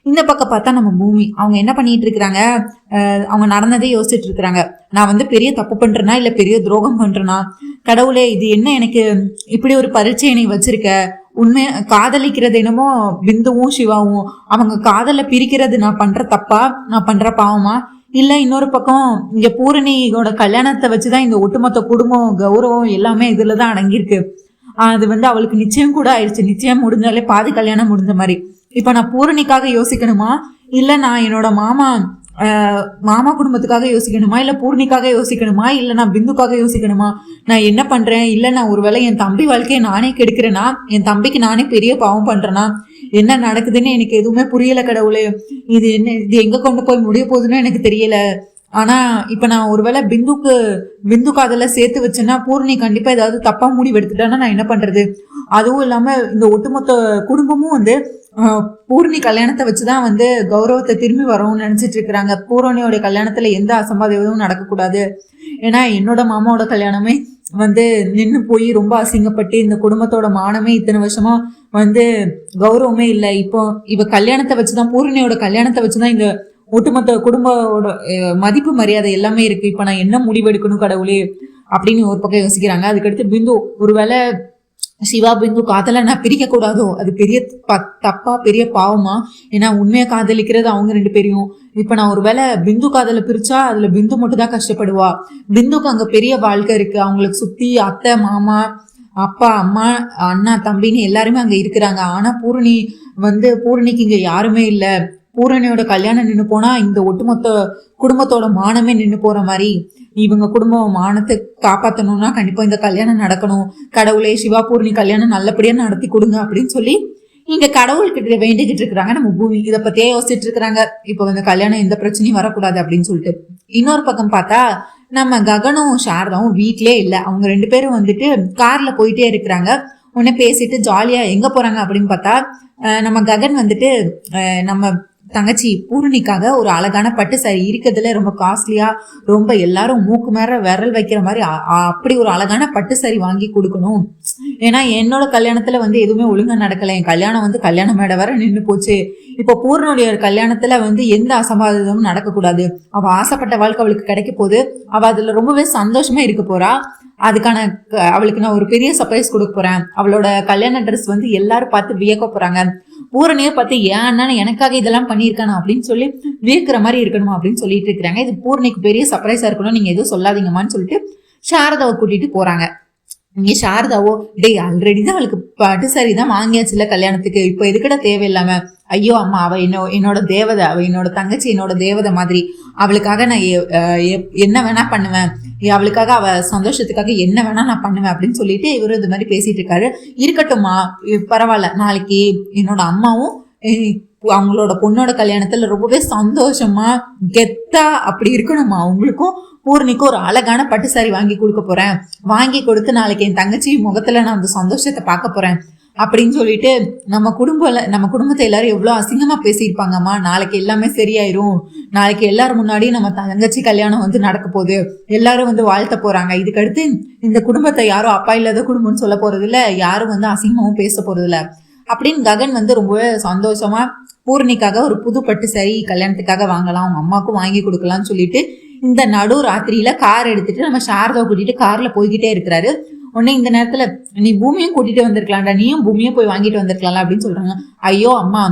இந்த பக்கம் பார்த்தா நம்ம பூமி அவங்க என்ன பண்ணிட்டு இருக்கிறாங்க, அவங்க நடந்ததே யோசிச்சுட்டு இருக்கிறாங்க. நான் வந்து பெரிய தப்பு பண்றேனா இல்ல பெரிய துரோகம் பண்றேனா, கடவுளே இது என்ன எனக்கு இப்படி ஒரு பரீட்சை நீ வச்சிருக்க, உண்மை காதலிக்கிறது என்னமோ பிந்துவும் சிவாவும், அவங்க காதலை பிரிக்கிறது நான் பண்ற தப்பா, நான் பண்ற பாவமா, இல்ல இன்னொரு பக்கம் இங்க பூரணியோட கல்யாணத்தை வச்சுதான் இந்த ஒட்டுமொத்த குடும்பம் கௌரவம் எல்லாமே இதுலதான் அடங்கியிருக்கு, அது வந்து அவளுக்கு நிச்சயம் கூட ஆயிடுச்சு, நிச்சயம் முடிஞ்சாலே பாதி கல்யாணம் முடிஞ்ச மாதிரி, இப்ப நான் பூரணிக்காக யோசிக்கணுமா இல்ல நான் என்னோட மாமா குடும்பத்துக்காக யோசிக்கணுமா இல்ல பூர்ணிக்காக யோசிக்கணுமா இல்ல நான் பிந்துக்காக யோசிக்கணுமா, நான் என்ன பண்றேன், இல்ல நான் ஒருவேளை என் தம்பி வாழ்க்கையை நானே கெடுக்கிறேனா, என் தம்பிக்கு நானே பெரிய பாவம் பண்றேனா, என்ன நடக்குதுன்னு எனக்கு எதுவுமே புரியல கடவுளே, இது எங்க கொண்டு போய் முடிய போகுதுன்னு எனக்கு தெரியல, ஆனா இப்ப நான் ஒருவேளை பிந்து காதல சேர்த்து வச்சேன்னா பூர்ணி கண்டிப்பா ஏதாவது தப்பா முடிவு எடுத்துட்டான்னா நான் என்ன பண்றது, அதுவும் இல்லாம இந்த ஒட்டுமொத்த குடும்பமும் வந்து பூர்ணி கல்யாணத்தை வச்சுதான் வந்து கௌரவத்தை திரும்பி வரவும்னு நினைச்சிட்டு இருக்கிறாங்க. பூரணியோட கல்யாணத்துல எந்த அசம்பாவிதமும் நடக்கக்கூடாது, ஏன்னா என்னோட மாமாவோட கல்யாணமே வந்து நின்று போய் ரொம்ப அசிங்கப்பட்டு இந்த குடும்பத்தோட மானமே இத்தனை வருஷமா வந்து கௌரவமே இல்லை, இப்போ இவ கல்யாணத்தை வச்சுதான் பூரணியோட கல்யாணத்தை வச்சுதான் இந்த ஒட்டுமொத்த குடும்பத்தோட மதிப்பு மரியாதை எல்லாமே இருக்கு, இப்ப நான் என்ன முடிவெடுக்கணும் கடவுளே அப்படின்னு ஒரு பக்கம் யோசிக்கிறாங்க. அதுக்கடுத்து பிந்து ஒருவேளை சிவா பிந்து காதலை நான் பிரிக்க கூடாதோ, அது பெரிய தப்பா பெரிய பாவமா, ஏன்னா உண்மையா காதலிக்கிறது அவங்க 2 பேரையும், இப்ப நான் ஒருவேளை பிந்து காதலை பிரிச்சா அதுல பிந்து மட்டும் தான் கஷ்டப்படுவா, பிந்துக்கு அங்க பெரிய வாழ்க்கை இருக்கு, அவங்களுக்கு சுத்தி அத்தை மாமா அப்பா அம்மா அண்ணா தம்பின்னு எல்லாருமே அங்க இருக்கிறாங்க, ஆனா பூரணிக்கு இங்க யாருமே இல்ல, பூரணியோட கல்யாணம் நின்று போனா இந்த ஒட்டுமொத்த குடும்பத்தோட மானமே நின்று போற மாதிரி, இவங்க குடும்பம் மானத்தை காப்பாற்றணும்னா கண்டிப்பா இந்த கல்யாணம் நடக்கணும், கடவுளே சிவா பூர்ணி கல்யாணம் நல்லபடியா நடத்தி கொடுங்க அப்படின்னு சொல்லி இங்க கடவுள்கிட்ட வேண்டிக்கிட்டு இருக்கிறாங்க நம்ம பூமி. இதை பத்தியே யோசிச்சுட்டு இருக்கிறாங்க. இப்ப வந்து கல்யாணம் எந்த பிரச்சனையும் வரக்கூடாது அப்படின்னு சொல்லிட்டு. இன்னொரு பக்கம் பார்த்தா நம்ம ககனும் சாரதாவும் வீட்லயே இல்ல. அவங்க 2 பேரும் வந்துட்டு கார்ல போயிட்டே இருக்கிறாங்க. உடனே பேசிட்டு ஜாலியா எங்க போறாங்க அப்படின்னு பார்த்தா நம்ம ககன் வந்துட்டு நம்ம தங்கச்சி பூரணிக்காக ஒரு அழகான பட்டு சாரி இருக்கிறதுல ரொம்ப காஸ்ட்லியா, ரொம்ப எல்லாரும் மூக்கு மேல விரல் வைக்கிற மாதிரி அப்படி ஒரு அழகான பட்டு சாரி வாங்கி கொடுக்கணும். ஏன்னா என்னோட கல்யாணத்துல வந்து எதுவுமே ஒழுங்கா நடக்கல. என் கல்யாணம் வந்து கல்யாண மேடை வர நின்று போச்சு. இப்போ பூர்ணனுடைய கல்யாணத்துல வந்து எந்த அசம்பாவிதமும் நடக்கக்கூடாது. அவ ஆசைப்பட்ட வாழ்க்கை அவளுக்கு கிடைக்க போகுது. அவ அதுல ரொம்பவே சந்தோஷமா இருக்க போறா. அதுக்கான அவளுக்கு நான் ஒரு பெரிய சர்ப்ரைஸ் கொடுக்க போறேன். அவளோட கல்யாண ட்ரெஸ் வந்து எல்லாரும் பார்த்து வியக்க போறாங்க. பூரணியை பார்த்து ஏன் அண்ணன் எனக்காக இதெல்லாம் பண்ணியிருக்கானு அப்படின்னு சொல்லி வியக்கிற மாதிரி இருக்கணுமா அப்படின்னு சொல்லிட்டு இருக்கிறாங்க. இது பூரணிக்கு பெரிய சர்ப்ரைஸா இருக்கணும், நீங்க எதுவும் சொல்லாதீங்கம்மான்னு சொல்லிட்டு சாரதாவை கூட்டிட்டு போறாங்க. இங்க சாரதாவோ டேய் ஆல்ரெடி தான் அவளுக்கு பட்டு சாரி தான் வாங்கியாச்சுல கல்யாணத்துக்கு, இப்ப எதுக்கிட தேவையில்லாம. ஐயோ அம்மா, அவ என்னோட தேவதை, அவ என்னோட தங்கச்சி, என்னோட தேவதை மாதிரி. அவளுக்காக நான் என்ன வேணா பண்ணுவேன், அவளுக்காக அவ சந்தோஷத்துக்காக என்ன வேணா நான் பண்ணுவேன் அப்படின்னு சொல்லிட்டு இவரு இது மாதிரி பேசிட்டு இருக்காரு. இருக்கட்டும்மா, பரவாயில்ல, நாளைக்கு என்னோட அம்மாவும் அவங்களோட பொண்ணோட கல்யாணத்துல ரொம்பவே சந்தோஷமா கெத்தா அப்படி இருக்கணுமா. அவங்களுக்கும் பூர்ணிக்கும் ஒரு அழகான பட்டு சாரி வாங்கி கொடுக்க போறேன். வாங்கி கொடுத்து நாளைக்கு என் தங்கச்சி முகத்துல நான் அந்த சந்தோஷத்தை பார்க்க போறேன் அப்படின்னு சொல்லிட்டு நம்ம குடும்பத்தை எல்லாரும் எவ்வளவு அசிங்கமா பேசியிருப்பாங்கம்மா. நாளைக்கு எல்லாமே சரியாயிரும். நாளைக்கு எல்லாரும் முன்னாடி நம்ம தங்கச்சி கல்யாணம் வந்து நடக்க போகுது. எல்லாரும் வந்து வாழ்த்த போறாங்க. இதுக்கடுத்து இந்த குடும்பத்தை யாரும் அப்பா இல்லாத குடும்பம்னு சொல்ல போறது இல்ல, யாரும் வந்து அசிங்கமாவும் பேச போறது இல்ல அப்படின்னு ககன் வந்து ரொம்பவே சந்தோஷமா பூர்ணிக்காக ஒரு புது பட்டு சாரி கல்யாணத்துக்காக வாங்கலாம், அவங்க அம்மாவுக்கும் வாங்கி கொடுக்கலாம்னு சொல்லிட்டு இந்த நடு ராத்திரியில கார் எடுத்துட்டு நம்ம சாரதாவை கூட்டிட்டு கார்ல போய்கிட்டே இருக்கிறாரு. உடனே இந்த நேரத்துல நீ பூமியும் கூட்டிட்டு வந்திருக்கலாம்டா, நீயும் பூமியும் போய் வாங்கிட்டு வந்திருக்கலாம் அப்படின்னு சொல்றாங்க. ஐயோ அம்மா,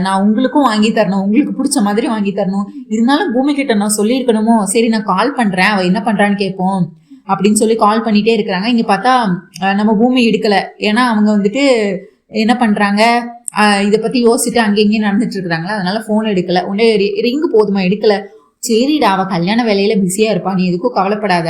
நான் உங்களுக்கும் வாங்கி தரணும், உங்களுக்கு பிடிச்ச மாதிரி வாங்கி தரணும், இருந்தாலும் பூமி கிட்ட நான் சொல்லியிருக்கணுமோ, சரி நான் கால் பண்றேன், அவ என்ன பண்றான்னு கேட்போம் அப்படின்னு சொல்லி கால் பண்ணிட்டே இருக்கிறாங்க. இங்க பார்த்தா நம்ம பூமி எடுக்கல. ஏன்னா அவங்க வந்துட்டு என்ன பண்றாங்க, இதை பத்தி யோசிச்சுட்டு அங்கே இங்கேயும் நடந்துட்டு இருக்கிறாங்களா, அதனால போன் எடுக்கல. உடனே ரிங்கு போதுமா, எடுக்கல. சரிடா, அவ கல்யாண வேலையில பிஸியா இருப்பா, நீ எதுக்கும் கவலைப்படாத,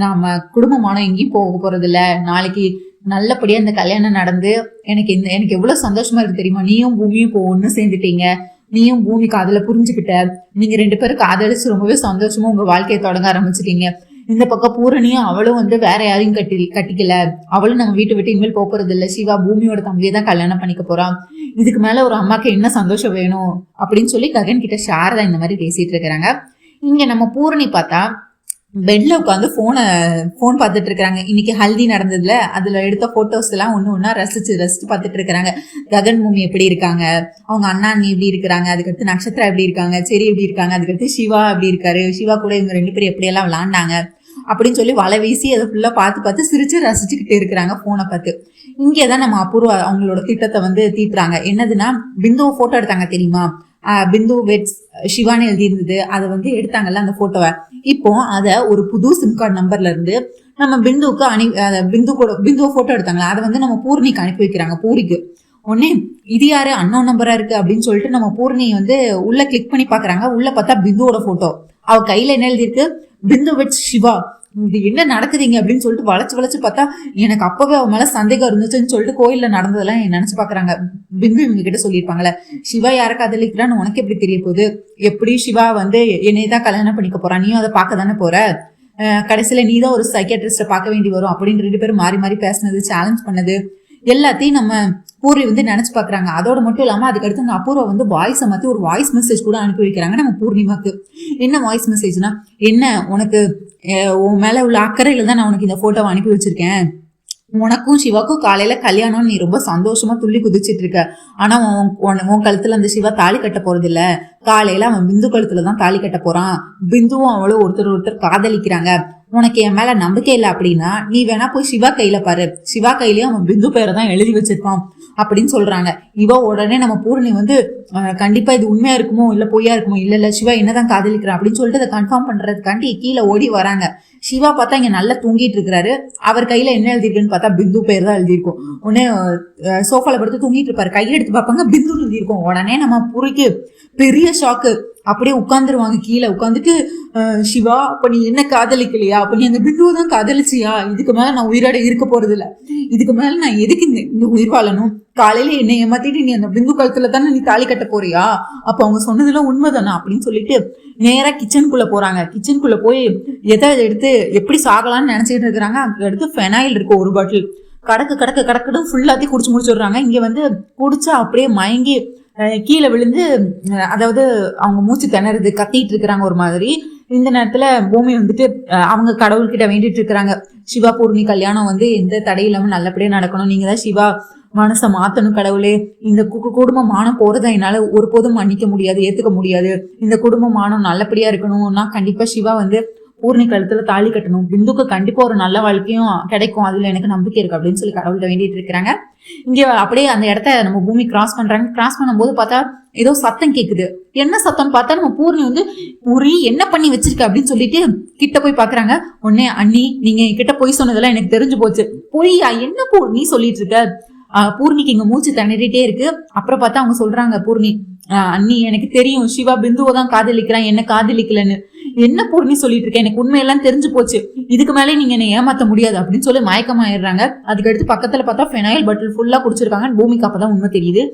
நாம குடும்பமான எங்கேயும் போக போறது இல்ல, நாளைக்கு நல்லபடியா இந்த கல்யாணம் நடந்து எனக்கு எவ்வளவு சந்தோஷமா இருக்கு தெரியுமா. நீயும் பூமியும் இப்போ ஒண்ணு சேர்ந்துட்டீங்க, நீயும் பூமி காதல புரிஞ்சுக்கிட்ட, நீங்க 2 பேரும் காதலிச்சு ரொம்பவே சந்தோஷமா உங்க வாழ்க்கையை தொடங்க ஆரம்பிச்சிட்டீங்க. இந்த பக்கம் பூரணியும் அவளும் வந்து வேற யாரையும் கட்டிக்கல, அவளும் நம்ம வீட்டை விட்டு இனிமேல் போறது இல்ல. சிவா பூமியோட தம்பியை தான் கல்யாணம் பண்ணிக்க போறான். இதுக்கு மேல ஒரு அம்மாக்கு என்ன சந்தோஷம் வேணும் அப்படின்னு சொல்லி ககன் கிட்ட சாரதா இந்த மாதிரி பேசிட்டு இருக்கிறாங்க. இங்க நம்ம பூரணி பார்த்தா பெட்ல உட்காந்து போன் பார்த்துட்டு இருக்காங்க. இன்னைக்கு ஹல்தி நடந்ததுல அதுல எடுத்த போட்டோஸ் எல்லாம் ஒண்ணா ரசிச்சு பார்த்துட்டு இருக்கிறாங்க. ககன் பூமி எப்படி இருக்காங்க, அவங்க அண்ணா நீ எப்படி இருக்கிறாங்க, அதுக்கடுத்து நட்சத்திரா எப்படி இருக்காங்க, செரி எப்படி இருக்காங்க, அதுக்கடுத்து சிவா எப்படி இருக்காரு, சிவா கூட இவங்க 2 பேரும் எப்படி எல்லாம் விளாண்டாங்க அப்படின்னு சொல்லி வலை வீசி அதை ஃபுல்லா பார்த்து சிரிச்சு ரசிச்சுக்கிட்டு இருக்கிறாங்க போனை பார்த்து. இங்கேதான் நம்ம அபூர்வா அவங்களோட திட்டத்தை வந்து தீட்டுறாங்க. என்னதுன்னா, பிந்துவை போட்டோ எடுத்தாங்க தெரியுமா, பிந்து வெட்ஸ் சிவான்னு எழுதி இருந்தது, அதை வந்து எடுத்தாங்கல்ல அந்த போட்டோவை. இப்போ அதை ஒரு புது சிம் கார்டு நம்பர்ல இருந்து நம்ம பிந்துவுக்கு பிந்துவை போட்டோ எடுத்தாங்களா, அதை வந்து நம்ம பூர்ணிக்கு அனுப்பி வைக்கிறாங்க, பூரிக்கு. உடனே இது யாரு அன்னோன் நம்பரா இருக்கு அப்படின்னு சொல்லிட்டு நம்ம பூர்ணி வந்து உள்ள கிளிக் பண்ணி பாக்குறாங்க. உள்ள பார்த்தா பிந்துவோட போட்டோ, அவ கையில என்ன எழுதிருக்கு, பிந்து வெட்ஸ் சிவா. இது என்ன நடக்குதுங்க அப்படின்னு சொல்லிட்டு வளைச்சு பார்த்தா எனக்கு அப்பவே அவன் மேல சந்தேகம் இருந்துச்சுன்னு சொல்லிட்டு கோயில்ல நடந்ததெல்லாம் நினைச்சு பாக்குறாங்க. பிந்து இவங்க கிட்ட சொல்லியிருப்பாங்களே, சிவா யார காதலிக்கிறான்னு உனக்கு எப்படி தெரிய போகுது, எப்படி சிவா வந்து என்னையதான் கல்யாணம் பண்ணிக்க போறான், நீயும் அதை பார்க்க தானே போற, கடைசியில நீதான் ஒரு சைக்கியாட்ரிஸ்ட பார்க்க வேண்டி வரும் அப்படின்னு 2 பேரும் மாறி மாறி பேசினது, சேலஞ்ச் பண்ணது எல்லாத்தையும் நம்ம பூர்வி வந்து நினைச்சு பாக்குறாங்க. அதோட மட்டும் இல்லாம அதுக்கடுத்து அந்த அபூர்வா வந்து வாய்ஸை மாத்தி ஒரு வாய்ஸ் மெசேஜ் கூட அனுப்பி வைக்கிறாங்க நம்ம பூர்ணிமாக்கு. என்ன வாய்ஸ் மெசேஜ்னா, என்ன உனக்கு உன் மேல உள்ள அக்கறையில தான் நான் உனக்கு இந்த போட்டோவை அனுப்பி வச்சிருக்கேன், உனக்கும் சிவாக்கும் காலையில கல்யாணம், நீ ரொம்ப சந்தோஷமா துள்ளி குதிச்சிட்டு இருக்க, ஆனா உன் கழுத்துல அந்த சிவா தாலி கட்ட போறது இல்ல, காலையில அவன் பிந்து கழுத்துலதான் தாலி கட்ட போறான், பிந்துவும் அவளும் ஒருத்தர் காதலிக்கிறாங்க, உனக்கு என் மேல நம்பிக்கை இல்லை அப்படின்னா நீ வேணா போய் சிவா கையில பாரு, சிவா கையிலயும் அவன் பிந்து பேரை தான் எழுதி வச்சிருப்பான் அப்படின்னு சொல்றாங்க. இவ உடனே நம்ம பூரணி வந்து கண்டிப்பா இது உண்மையா இருக்குமோ இல்ல பொய்யா இருக்குமோ, இல்ல சிவா என்னதான் காதலிக்கிறான் அப்படின்னு சொல்லிட்டு அதை கன்ஃபார்ம் பண்றதுக்காண்டி கீழே ஓடி வராங்க. சிவா பார்த்தா இங்க நல்லா தூங்கிட்டு இருக்கிறாரு. அவர் கையில என்ன எழுதிருக்குன்னு பார்த்தா பிந்து பேர் தான் எழுதியிருக்கும். உடனே சோஃபால படுத்து தூங்கிட்டு இருப்பாரு, கையெடுத்து பார்ப்பாங்க பிந்து எழுதியிருக்கும். உடனே நம்ம பூரிக்கு பெரிய ஷாக்கு, அப்படியே உட்காந்துருவாங்க, கீழே உட்காந்துட்டு சிவா அப்ப நீ என்ன காதலிக்கலையா, அப்ப நீ அந்த பிந்துவை தான் காதலிச்சியா, இதுக்கு மேல நான் உயிரோட இருக்க போறது இல்ல, இதுக்கு மேல நான் எதுக்கு இந்த உயிர் வாழணும், காலையில என்னை ஏமாத்திட்டு நீ அந்த பிந்து காலத்துல தானே நீ தாலி கட்ட போறியா, அப்ப அவங்க சொன்னதெல்லாம் உண்மைதானா அப்படின்னு சொல்லிட்டு நேரா கிச்சனுக்குள்ள போறாங்க. கிச்சனுக்குள்ள போய் எதை எடுத்து எப்படி சாகலாம்னு நினைச்சிட்டு இருக்கிறாங்க. அதுக்கு அடுத்து ஃபெனாயில் இருக்கு ஒரு பாட்டில், கடக்கு ஃபுல்லாத்தையும் குடிச்சு முடிச்சுடுறாங்க. இங்க வந்து குடிச்சா அப்படியே மயங்கி கீழே விழுந்து, அதாவது அவங்க மூச்சு திணறது, கத்திட்டு இருக்கிறாங்க ஒரு மாதிரி. இந்த நேரத்துல பூமி வந்துட்டு அவங்க கடவுள்கிட்ட வேண்டிட்டு இருக்கிறாங்க, சிவா பூர்ணி கல்யாணம் வந்து எந்த தடையில்லாம நல்லபடியா நடக்கணும், நீங்க தான் சிவா மனசை மாத்தணும் கடவுளே, இந்த குடும்பம் மானம் போறதை என்னால ஒருபோதும் மன்னிக்க முடியாது, ஏத்துக்க முடியாது, இந்த குடும்ப மானம் நல்லபடியா இருக்கணும், நான் கண்டிப்பா சிவா வந்து பூர்ணி கழுத்துல தாலி கட்டணும், பிந்துக்கு கண்டிப்பா ஒரு நல்ல வாழ்க்கையும் கிடைக்கும், அதுல எனக்கு நம்பிக்கை இருக்கு அப்படின்னு சொல்லி கடவுள்கிட்ட வேண்டிட்டு இருக்கிறாங்க. இங்க அப்படியே அந்த இடத்த நம்ம பூமி கிராஸ் பண்றாங்க. கிராஸ் பண்ணும்போது பார்த்தா ஏதோ சத்தம் கேக்குது. என்ன சத்தம்னு பார்த்தா நம்ம பூர்ணி வந்து பூரி என்ன பண்ணி வச்சிருக்க அப்படின்னு சொல்லிட்டு கிட்ட போய் பாக்குறாங்க. உடனே அண்ணி நீங்க கிட்ட போய் சொன்னதெல்லாம் எனக்கு தெரிஞ்சு போச்சு. பொய்யா என்ன பூர்ணி சொல்லிட்டு இருக்க, பூர்ணிக்கு இங்க மூச்சு திணறிட்டே இருக்கு. அப்புறம் பார்த்தா அவங்க சொல்றாங்க, பூர்ணி அண்ணி எனக்கு தெரியும் சிவா பிந்துவை தான் காதலிக்கிறான், என்ன காதலிக்கலன்னு. என்ன பூர்ணி சொல்லிட்டு இருக்கேன், எனக்கு உண்மையெல்லாம் தெரிஞ்சு போச்சு, இதுக்கு மேலே நீங்க என்ன ஏமாத்த முடியாது அப்படின்னு சொல்லி மயக்கமாயிடுறாங்க. அதுக்கடுத்து பக்கத்துல பார்த்தா ஃபெனாயில் பாட்டில் ஃபுல்லா குடிச்சிருக்காங்க. பூமிக்கு அப்பதான் உண்மை தெரியுது.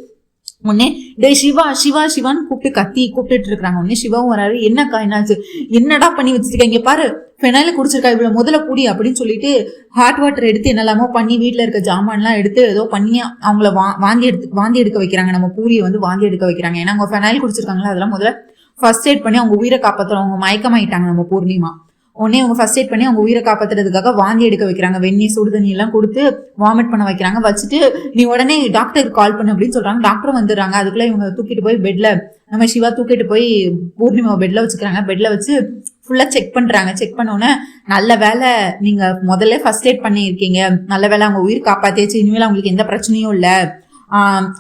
உடனே டே சிவா சிவா சிவான்னு கூப்பிட்டு இருக்காங்க. உடனே சிவாவும் வராரு. என்னக்கா என்னாச்சு, என்னடா பண்ணி வச்சிருக்க, இங்க பாரு ஃபெனாயில குடிச்சிருக்கா, இவ்வளவு முதல்ல கூடி அப்படின்னு சொல்லிட்டு ஹாட் வாட்டர் எடுத்து என்னெல்லாமோ பண்ணி வீட்டுல இருக்க ஜாமான்லாம் எடுத்து ஏதோ பண்ணி அவங்கள வாந்தி எடுக்க வைக்கிறாங்க. நம்ம பூரியை வந்து வாந்தி எடுக்க வைக்கிறாங்க. ஏன்னா அவங்க ஃபெனாயில் குடிச்சிருக்காங்களா, அதெல்லாம் முதல்ல ஃபர்ஸ்ட் எய்ட் பண்ணி அவங்க உயிரை காப்பாற்றுறோம். அவங்க மயக்கமாயிட்டாங்க நம்ம பூர்ணிமா. உடனே அவங்க ஃபர்ஸ்ட் எய்ட் பண்ணி அவங்க உயிரை காப்பாத்துறதுக்காக வாந்தி எடுக்க வைக்கிறாங்க. வெந்நீர் சுடுதண்ணி எல்லாம் கொடுத்து வாமிட் பண்ண வைக்கிறாங்க. வச்சுட்டு நீ உடனே டாக்டருக்கு கால் பண்ணு அப்படின்னு சொல்றாங்க. டாக்டர் வந்துடுறாங்க. அதுக்குள்ள இவங்க தூக்கிட்டு போய் பெட்ல, நம்ம சிவா தூக்கிட்டு போய் பூர்ணிமா பெட்ல வச்சுக்கிறாங்க. பெட்ல வச்சு ஃபுல்லா செக் பண்றாங்க. செக் பண்ணோன்னே நல்ல வேலை நீங்க முதல்ல ஃபர்ஸ்ட் எய்ட் பண்ணியிருக்கீங்க, நல்ல வேலை அவங்க உயிர் காப்பாத்தியாச்சு, இனிமேல் அவங்களுக்கு எந்த பிரச்சனையும் இல்லை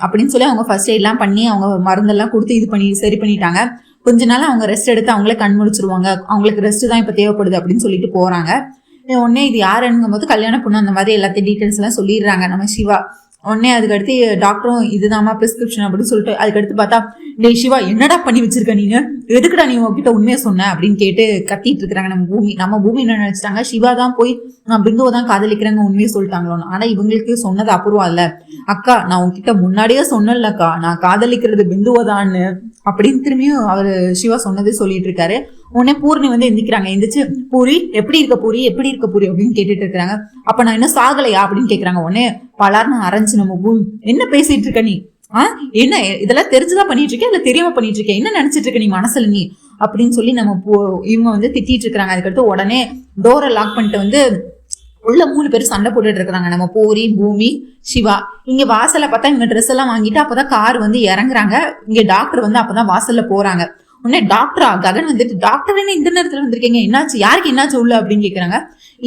அப்படின்னு சொல்லி அவங்க ஃபர்ஸ்ட் எய்ட்லாம் பண்ணி அவங்க மருந்தெல்லாம் கொடுத்து இது பண்ணி சரி பண்ணிட்டாங்க. கொஞ்ச நாள் அவங்க ரெஸ்ட் எடுத்து அவங்களே கண் முடிச்சிருவாங்க, அவங்களுக்கு ரெஸ்ட் தான் இப்போ தேவைப்படுது அப்படின்னு சொல்லிட்டு போறாங்க. உடனே இது யாருங்கும் போது கல்யாண பொண்ணு அந்த மாதிரி எல்லாத்தையும் டீட்டெயில்ஸ் எல்லாம் சொல்லிடுறாங்க நம்ம சிவா. உடனே அதுக்கடுத்து டாக்டரும் இதுதான்மா பிரிஸ்கிரிப்ஷன் அப்படின்னு சொல்லிட்டு அதுக்கடுத்து பார்த்தா டே சிவா என்னடா பண்ணி வச்சிருக்க நீங்க, எதுக்குடா நீ உங்ககிட்ட உண்மையை சொன்ன அப்படின்னு கேட்டு கத்திட்டு இருக்கிறாங்க நம்ம பூமி என்ன நினைச்சிட்டாங்க, சிவா தான் போய் நான் பிந்துவை தான் காதலிக்கிறேங்க உண்மையை சொல்லிட்டாங்களோன்னு. ஆனா இவங்களுக்கு சொன்னது அப்புறம் இல்ல, அக்கா நான் உங்ககிட்ட முன்னாடியே சொன்னேன்லக்கா நான் காதலிக்கிறது பிந்துவை தான்னு அப்படின்னு திரும்பியும் அவரு சிவா சொன்னதே சொல்லிட்டு இருக்காரு. உடனே பூர்ணி வந்து எந்திக்கிறாங்க. எந்திரிச்சு பூரி எப்படி இருக்க பூரி அப்படின்னு கேட்டுட்டு இருக்கிறாங்க. அப்ப நான் என்ன சாகலையா அப்படின்னு கேக்குறாங்க. உடனே பலார்னு அரைஞ்சு நம்ம பூமி என்ன பேசிட்டு இருக்க நீ, என்ன இதெல்லாம் தெரிஞ்சுதான் பண்ணிட்டு இருக்கேன் இல்ல தெரியாம பண்ணிட்டு இருக்கேன், என்ன நினைச்சிட்டு இருக்க நீ மனசுல நீ அப்படின்னு சொல்லி நம்ம இவங்க வந்து திட்டிட்டு இருக்காங்க. அதுக்கடுத்து உடனே டோரை லாக் பண்ணிட்டு வந்து உள்ள 3 பேர் சண்டை போட்டுட்டு இருக்கிறாங்க. நம்ம பூரி பூமி சிவா. இங்க வாசல்ல பார்த்தா இவங்க ட்ரெஸ் எல்லாம் வாங்கிட்டு அப்பதான் கார் வந்து இறங்குறாங்க. இங்க டாக்டர் வந்து அப்பதான் வாசல்ல போறாங்க. உடனே டாக்டரா ககன் வந்துட்டு டாக்டர் என்ன இந்த நேரத்துல வந்திருக்கீங்க, என்னாச்சு யாருக்கு என்னாச்சு உள்ள அப்படின்னு கேக்குறாங்க.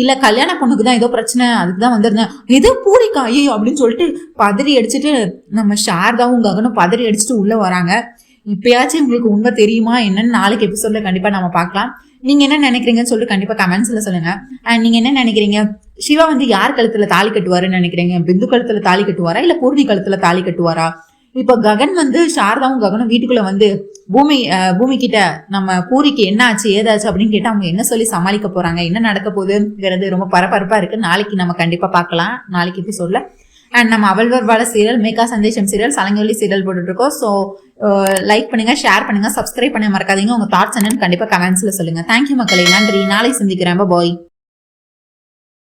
இல்ல கல்யாண பொண்ணுக்கு தான் ஏதோ பிரச்சனை அதுக்குதான் வந்திருந்தேன். ஏதோ பூரிக்கா ஐயோ அப்படின்னு சொல்லிட்டு பதறி அடிச்சுட்டு நம்ம சாரதாவும் ககனும் பதறி அடிச்சுட்டு உள்ள வராங்க. இப்பயாச்சும் உங்களுக்கு உண்மை தெரியுமா என்னன்னு நாளைக்கு எபிசோட்ல கண்டிப்பா நம்ம பார்க்கலாம். நீங்க என்ன நினைக்கிறீங்கன்னு சொல்லிட்டு கண்டிப்பா கமெண்ட்ஸ்ல சொல்லுங்க. அண்ட் நீங்க என்ன நினைக்கிறீங்க, சிவா வந்து யார் கழுத்துல தாலி கட்டுவாருன்னு நினைக்கிறீங்க, பிந்து கழுத்துல தாலி கட்டுவாரா இல்ல பூர்ணி கழுத்துல தாலி கட்டுவாரா? இப்ப ககன் வந்து சாரதாவும் ககனும் வீட்டுக்குள்ள வந்து பூமி கிட்ட நம்ம பூரிக்கு என்ன ஆச்சு ஏதாச்சு அப்படின்னு கேட்டா அவங்க என்ன சொல்லி சமாளிக்க போறாங்க, என்ன நடக்க போகுதுங்கிறது ரொம்ப பரபரப்பா இருக்கு. நாளைக்கு நம்ம கண்டிப்பா பார்க்கலாம் நாளைக்கு எபிசோட்ல. அண்ட் நம்ம அவள்வர் வாழ சீரியல், மேகா சந்தேஷம் சீரியல், சலங்கொலி சீரியல் போட்டுட்டு இருக்கோம். ஸோ லைக் பண்ணுங்க, ஷேர் பண்ணுங்க, சப்ஸ்கிரைப் பண்ண மறக்காதீங்க. உங்க தாட்ஸ் என்னன்னு கண்டிப்பா கமெண்ட்ஸ்ல சொல்லுங்க. தேங்க்யூ மக்களே, நன்றி. நாளை சந்திக்கிறேன். பாய்.